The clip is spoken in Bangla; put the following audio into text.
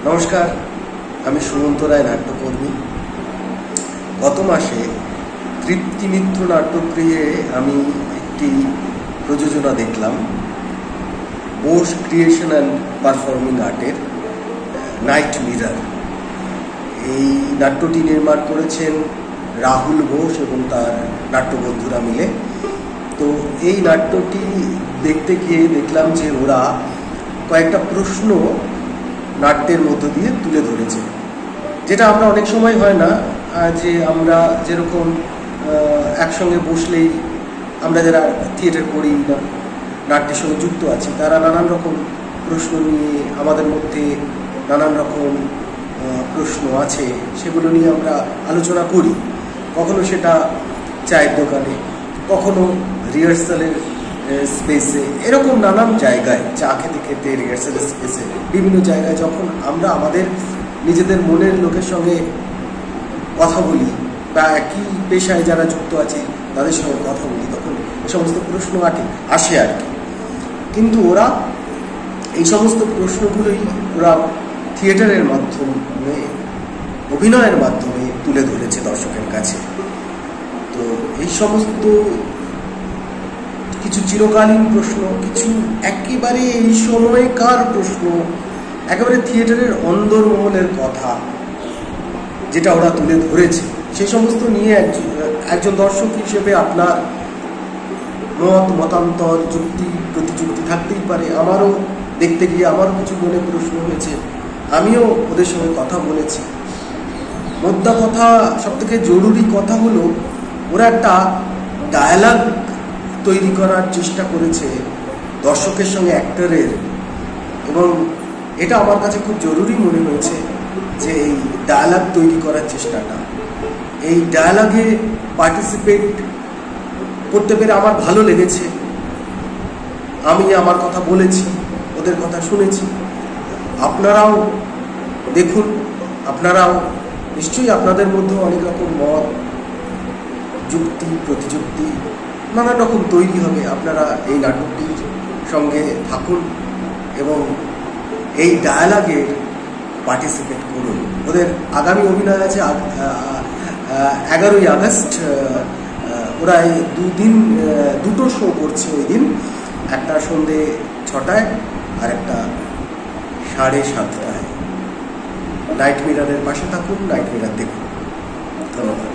নমস্কার, আমি সুমন্ত রায়, নাট্যকর্মী। গত মাসে তৃপ্তি মিত্র নাট্যগৃহে আমি একটি প্রযোজনা দেখলাম, বোস ক্রিয়েশন অ্যান্ড পারফর্মিং আর্টের নাইট মিরর। এই নাট্যটি নির্মাণ করেছেন রাহুল বোস এবং তার নাট্যবন্ধুরা মিলে। তো এই নাট্যটি দেখতে গিয়ে দেখলাম যে ওরা কয়েকটা প্রশ্ন নাট্যের মধ্য দিয়ে তুলে ধরেছে, যেটা আমরা অনেক সময় হয় না যে আমরা যেরকম একসঙ্গে বসলেই আমরা যারা থিয়েটার করি না নাট্যের সঙ্গে যুক্ত আছি, তারা নানান রকম প্রশ্ন নিয়ে আমাদের মধ্যে নানান রকম প্রশ্ন আছে, সেগুলো নিয়ে আমরা আলোচনা করি। কখনো সেটা চায়ের দোকানে, কখনো রিহার্সালের স্পেসে, এরকম নানান জায়গায় চা খেতে খেতে রিহার্সালের স্পেসে বিভিন্ন জায়গায় যখন আমরা আমাদের নিজেদের মনের লোকের সঙ্গে কথা বলি বা একই পেশায় যারা যুক্ত আছে তাদের সঙ্গে কথা বলি, তখন এই সমস্ত প্রশ্ন আসে আর কি। কিন্তু ওরা এই সমস্ত প্রশ্নগুলোই ওরা থিয়েটারের মাধ্যমে, অভিনয়ের মাধ্যমে তুলে ধরেছে দর্শকের কাছে। তো এই সমস্ত কিছু চিরকালীন প্রশ্ন, কিছু একেবারে এই সময়কার প্রশ্ন, একেবারে থিয়েটারের অন্দরমহলের কথা যেটা ওরা তুলে ধরেছে, সেই সমস্ত নিয়ে একজন দর্শক হিসেবে আপনার মতান্তর, যুক্তি প্রতিযুক্তি থাকতেই পারে। আমারও দেখতে গিয়ে আমারও কিছু মনে প্রশ্ন হয়েছে, আমিও ওদের সঙ্গে কথা বলেছি। মোদ্দা কথা, সবথেকে জরুরি কথা হলো ওরা একটা ডায়ালগ তৈরি করার চেষ্টা করেছে দর্শকের সঙ্গে অ্যাক্টরের, এবং এটা আমার কাছে খুব জরুরি মনে হয়েছে যে এই ডায়ালগ তৈরি করার চেষ্টাটা, এই ডায়ালগে পার্টিসিপেট করতে পেরে আমার ভালো লেগেছে। আমি আমার কথা বলেছি, ওদের কথা শুনেছি। আপনারাও দেখুন, আপনারাও নিশ্চয়ই আপনাদের মধ্যেও অনেক রকম মত, যুক্তি প্রতিযুক্তি নানা রকম তৈরি হবে। আপনারা এই নাটকটির সঙ্গে থাকুন এবং এই ডায়ালগে পার্টিসিপেট করুন। ওদের আগামী অভিনয় আছে 11ই আগস্ট। ওরা এই দুটো শো করছে ওই দিন, একটা সন্ধ্যে 6টায় আর একটা 7:30টায়। নাইট মিররের পাশে থাকুন, নাইট মিরর দেখুন। ধন্যবাদ।